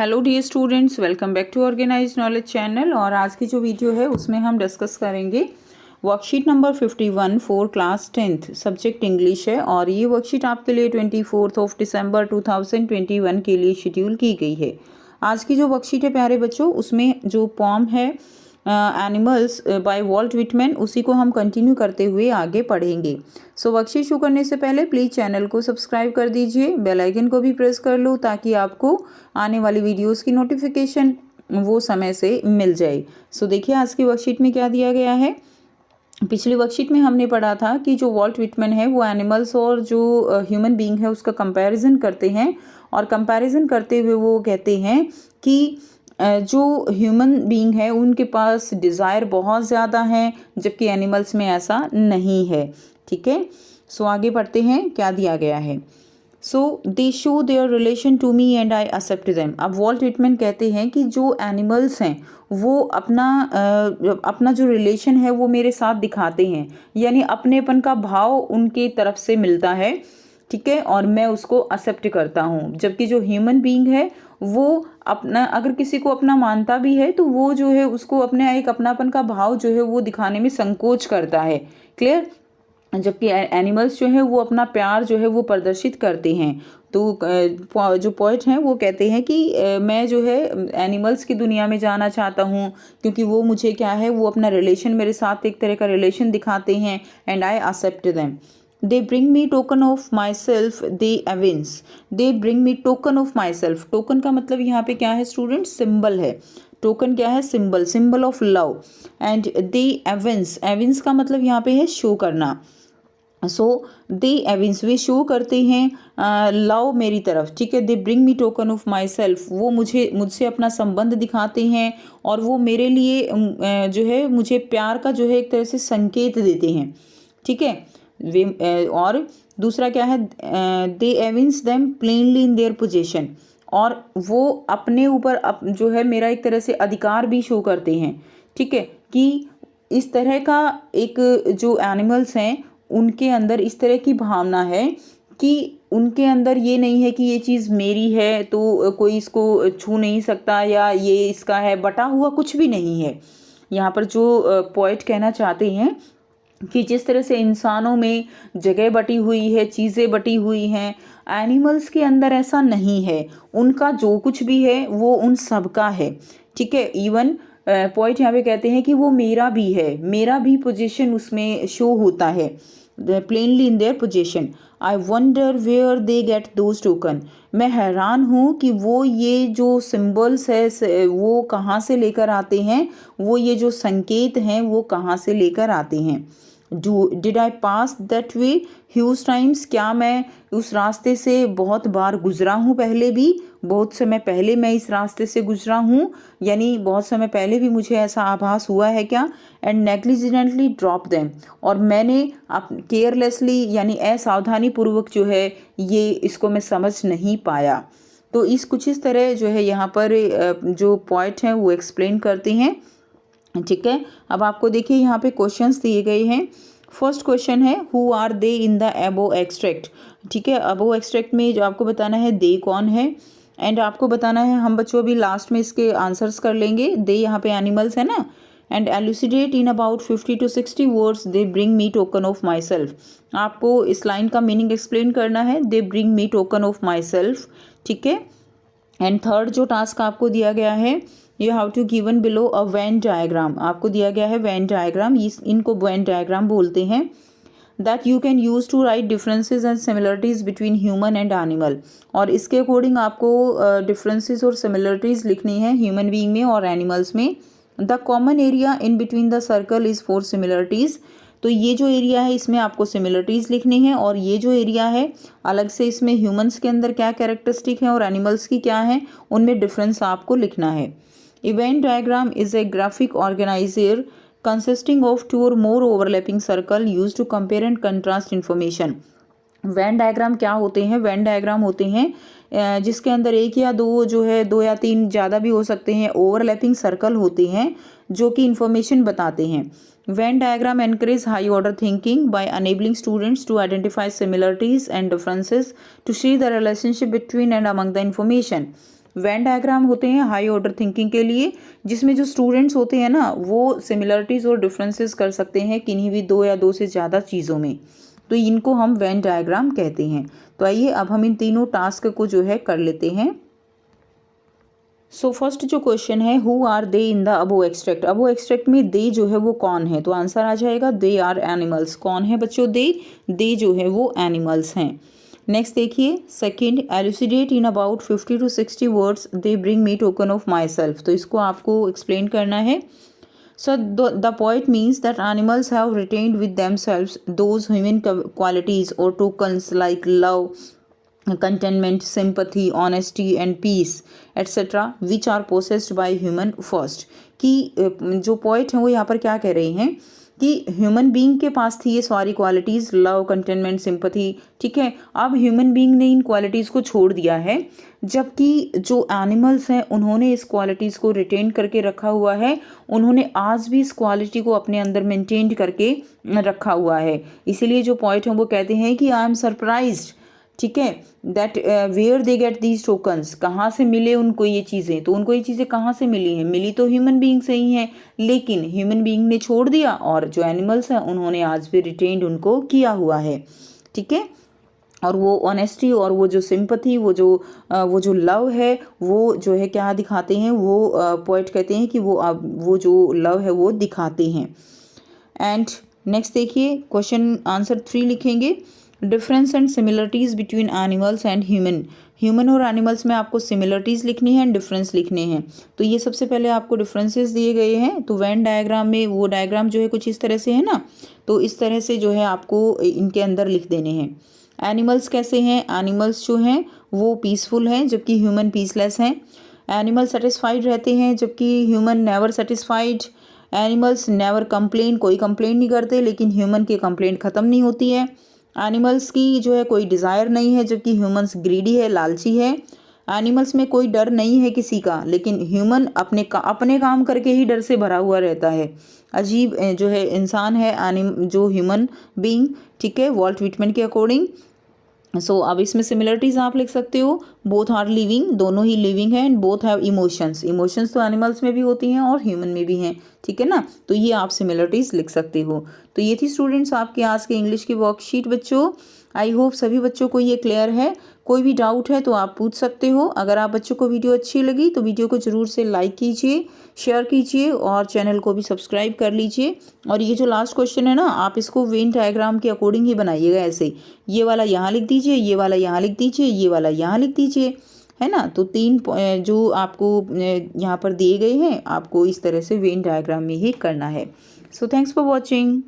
Hello dear students, welcome back to organised knowledge channel. और आज की जो वीडियो है उसमें हम डिस्कस करेंगे worksheet number 51 for class 10th, subject English है। और ये वर्कशीट आपके लिए 24 दिसंबर 2021 के लिए शेड्यूल की गई है। आज की जो वर्कशीट है प्यारे बच्चों, उसमें जो पॉम है एनिमल्स बाय वॉल्ट विटमैन, उसी को हम कंटिन्यू करते हुए आगे पढ़ेंगे। सो वर्कशीट शुरू करने से पहले प्लीज़ चैनल को सब्सक्राइब कर दीजिए, बेल आइकन को भी प्रेस कर लो ताकि आपको आने वाली वीडियोस की नोटिफिकेशन वो समय से मिल जाए। सो देखिए आज की वर्कशीट में क्या दिया गया है। पिछली वर्कशीट में हमने पढ़ा था कि जो वॉल्ट विटमैन है वो एनिमल्स और जो ह्यूमन बीइंग है उसका कंपैरिजन करते हैं। और कंपैरिजन करते हुए वो कहते हैं कि जो ह्यूमन बीइंग है उनके पास डिज़ायर बहुत ज़्यादा है, जबकि एनिमल्स में ऐसा नहीं है। ठीक है, सो आगे बढ़ते हैं, क्या दिया गया है। So they show their relation to me and I accept them. अब वॉल्ट विटमैन कहते हैं कि जो एनिमल्स हैं वो अपना जो रिलेशन है वो मेरे साथ दिखाते हैं, यानी अपनेपन का भाव उनके तरफ से मिलता है। ठीक है, और मैं उसको एक्सेप्ट करता हूँ। जबकि जो ह्यूमन बीइंग है वो अपना, अगर किसी को अपना मानता भी है तो वो जो है उसको अपने एक अपनापन का भाव जो है वो दिखाने में संकोच करता है। क्लियर। जबकि एनिमल्स जो है वो अपना प्यार जो है वो प्रदर्शित करते हैं। तो जो पोएट हैं वो कहते हैं कि मैं जो है एनिमल्स की दुनिया में जाना चाहता हूँ, क्योंकि वो मुझे क्या है, वो अपना रिलेशन मेरे साथ एक तरह का रिलेशन दिखाते हैं। And I accept them. They bring me token of my self, they evince. They bring me token of my self. Token का मतलब यहाँ पे क्या है स्टूडेंट, सिंबल है। टोकन क्या है, symbol, symbol of love. And they evince, evince का मतलब यहाँ पे है शो करना। सो दे एविंस, वे शो करते हैं लव मेरी तरफ। ठीक है, दे bring me token of my self, वो मुझसे अपना संबंध दिखाते हैं और वो मेरे लिए जो है मुझे प्यार का जो है एक तरह से संकेत देते हैं। ठीक है, वे और दूसरा क्या है, they evince them plainly in their position. और वो अपने ऊपर जो है मेरा एक तरह से अधिकार भी शो करते हैं। ठीक है, कि इस तरह का एक जो एनिमल्स हैं उनके अंदर इस तरह की भावना है कि उनके अंदर ये नहीं है कि ये चीज़ मेरी है तो कोई इसको छू नहीं सकता या ये इसका है, बटा हुआ कुछ भी नहीं है। यहाँ पर जो पोएट कहना चाहते हैं कि जिस तरह से इंसानों में जगह बटी हुई है, चीज़ें बटी हुई हैं, एनिमल्स के अंदर ऐसा नहीं है। उनका जो कुछ भी है वो उन सब का है। ठीक है, इवन पॉइंट यहाँ पे कहते हैं कि वो मेरा भी है, मेरा भी पोजीशन उसमें शो होता है, plainly in their position. I wonder where they get those token. मैं हैरान हूँ कि वो ये जो सिम्बल्स है वो कहाँ से लेकर आते हैं, वो ये जो संकेत हैं वो कहाँ से लेकर आते हैं। Did I pass that way huge times, क्या मैं उस रास्ते से बहुत बार गुजरा हूँ, पहले भी बहुत समय पहले मैं इस रास्ते से गुजरा हूँ, यानी बहुत समय पहले भी मुझे ऐसा आभास हुआ है क्या। एंड नेग्लिजेंटली ड्रॉप देम, और मैंने केयरलेसली यानी असावधानी पूर्वक जो है ये इसको मैं समझ नहीं पाया। तो कुछ इस तरह जो है यहाँ पर जो पॉइंट हैं वो एक्सप्लेन करते हैं। ठीक है, अब आपको देखिए यहाँ पे क्वेश्चंस दिए गए हैं। फर्स्ट क्वेश्चन है who are they in the above extract. ठीक है, अबोव एक्सट्रैक्ट में जो आपको बताना है दे कौन है, एंड आपको बताना है, हम बच्चों अभी लास्ट में इसके आंसर्स कर लेंगे। दे यहाँ पे एनिमल्स है ना। And elucidate in about 50 to 60 words they bring me token of my self. आपको इस लाइन का मीनिंग एक्सप्लेन करना है, दे bring me token of my self. ठीक है, एंड थर्ड जो टास्क आपको दिया गया है, you have to given below a Venn diagram. आपको दिया गया है वेन डायग्राम, इनको वेन डायग्राम बोलते हैं। That you can use to write differences and similarities between human and animal. और इसके अकॉर्डिंग आपको डिफरेंसेस और सिमिलरिटीज़ लिखनी है ह्यूमन बीइंग में और एनिमल्स में। The common area in between the circle is for similarities. तो ये जो एरिया है इसमें आपको सिमिलरिटीज़ लिखनी है, और ये जो एरिया है अलग से इसमें ह्यूमंस के अंदर क्या कैरेक्टरिस्टिक है और एनिमल्स की क्या है, उनमें डिफरेंस आपको लिखना है। Event diagram is a graphic organiser consisting of two or more overlapping circle used to compare and contrast information। Venn diagram क्या होते हैं, वेन डायग्राम होते हैं जिसके अंदर एक या दो जो है, दो या तीन ज़्यादा भी हो सकते हैं, ओवरलैपिंग सर्कल होते हैं जो कि इंफॉर्मेशन बताते हैं। Venn diagram encourage high order thinking by enabling students to identify similarities and differences to see the relationship between and among the information. Venn diagram होते हैं हाई ऑर्डर थिंकिंग के लिए, जिसमें जो स्टूडेंट्स होते हैं ना वो सिमिलरिटीज़ और डिफरेंसेस कर सकते हैं किन्हीं भी दो या दो से ज़्यादा चीज़ों में, तो इनको हम वेन डायग्राम कहते हैं। तो आइए अब हम इन तीनों टास्क को जो है कर लेते हैं। सो फर्स्ट जो क्वेश्चन है, who are they in the above extract. Above extract में दे जो है वो कौन है, तो आंसर आ जाएगा दे आर एनिमल्स। कौन है बच्चों? दे जो है वो एनिमल्स हैं। नेक्स्ट देखिए second, elucidate in about 50 to 60 words they bring me token of my self. तो इसको आपको एक्सप्लेन करना है। So the poet means that animals have retained with themselves those human qualities or tokens like love, contentment, sympathy, honesty and peace etc. which are possessed by human first। कि जो poet हैं वो यहाँ पर क्या कह रहे हैं कि ह्यूमन बीइंग के पास थी ये सारी क्वालिटीज़, लव, कंटेनमेंट, सिंपथी, ठीक है। अब ह्यूमन बीइंग ने इन क्वालिटीज़ को छोड़ दिया है, जबकि जो एनिमल्स हैं उन्होंने इस क्वालिटीज़ को रिटेन करके रखा हुआ है। उन्होंने आज भी इस क्वालिटी को अपने अंदर मेंटेन करके रखा हुआ है। इसीलिए जो पॉइंट हैं वो कहते हैं कि आई एम सरप्राइज्ड, ठीक है, that where they get these tokens. कहाँ से मिले उनको ये चीज़ें? तो उनको ये चीज़ें कहाँ से मिली हैं? मिली तो ह्यूमन बीइंग से ही हैं, लेकिन ह्यूमन बीइंग ने छोड़ दिया और जो एनिमल्स हैं उन्होंने आज भी रिटेन्ड उनको किया हुआ है, ठीक है। और वो ऑनेस्टी और वो जो सिंपथी, वो जो लव है, वो जो है क्या दिखाते हैं, वो पोइट कहते हैं कि वो जो लव है वो दिखाते हैं। एंड नेक्स्ट देखिए क्वेश्चन आंसर 3 लिखेंगे, difference and similarities between animals and human और एनिमल्स में आपको सिमिलरिटीज़ लिखनी है एंड डिफरेंस लिखने हैं। तो ये सबसे पहले आपको डिफरेंसेस दिए गए हैं। तो वेन डायग्राम में वो डायग्राम जो है कुछ इस तरह से है ना, तो इस तरह से जो है आपको इनके अंदर लिख देने हैं। एनिमल्स कैसे हैं? एनिमल्स जो हैं वो पीसफुल हैं जबकि ह्यूमन पीसलेस हैं। एनिमल सेटिस्फाइड रहते हैं जबकि human never satisfied. Animals never complain, कोई कंप्लेन नहीं करते, लेकिन ह्यूमन की कंप्लेंट ख़त्म नहीं होती है। एनिमल्स की जो है कोई डिज़ायर नहीं है जबकि ह्यूमन्स ग्रीडी है, लालची है। एनिमल्स में कोई डर नहीं है किसी का, लेकिन ह्यूमन अपने काम करके ही डर से भरा हुआ रहता है। अजीब जो है इंसान है जो ह्यूमन बीइंग, ठीक है, वॉल्ट व्हिटमैन के अकॉर्डिंग। सो अब इसमें सिमिलरिटीज़ आप लिख सकते हो, बोथ आर लिविंग, दोनों ही लिविंग हैं, एंड बोथ हैव इमोशंस तो एनिमल्स में भी होती हैं और ह्यूमन में भी हैं, ठीक है ना। तो ये आप सिमिलरिटीज़ लिख सकते हो। तो ये थी स्टूडेंट्स आपके आज के इंग्लिश की वर्कशीट बच्चों। आई होप सभी बच्चों को ये क्लियर है। कोई भी डाउट है तो आप पूछ सकते हो। अगर आप बच्चों को वीडियो अच्छी लगी तो वीडियो को ज़रूर से लाइक कीजिए, शेयर कीजिए और चैनल को भी सब्सक्राइब कर लीजिए। और ये जो लास्ट क्वेश्चन है ना, आप इसको वेन डायग्राम के अकॉर्डिंग ही बनाइएगा। ऐसे ये वाला यहाँ लिख दीजिए, ये वाला यहाँ लिख दीजिए, ये वाला यहाँ लिख दीजिए, है ना। तो 3 जो आपको यहाँ पर दिए गए हैं, आपको इस तरह से वेन डायग्राम में ही करना है। So thanks for watching.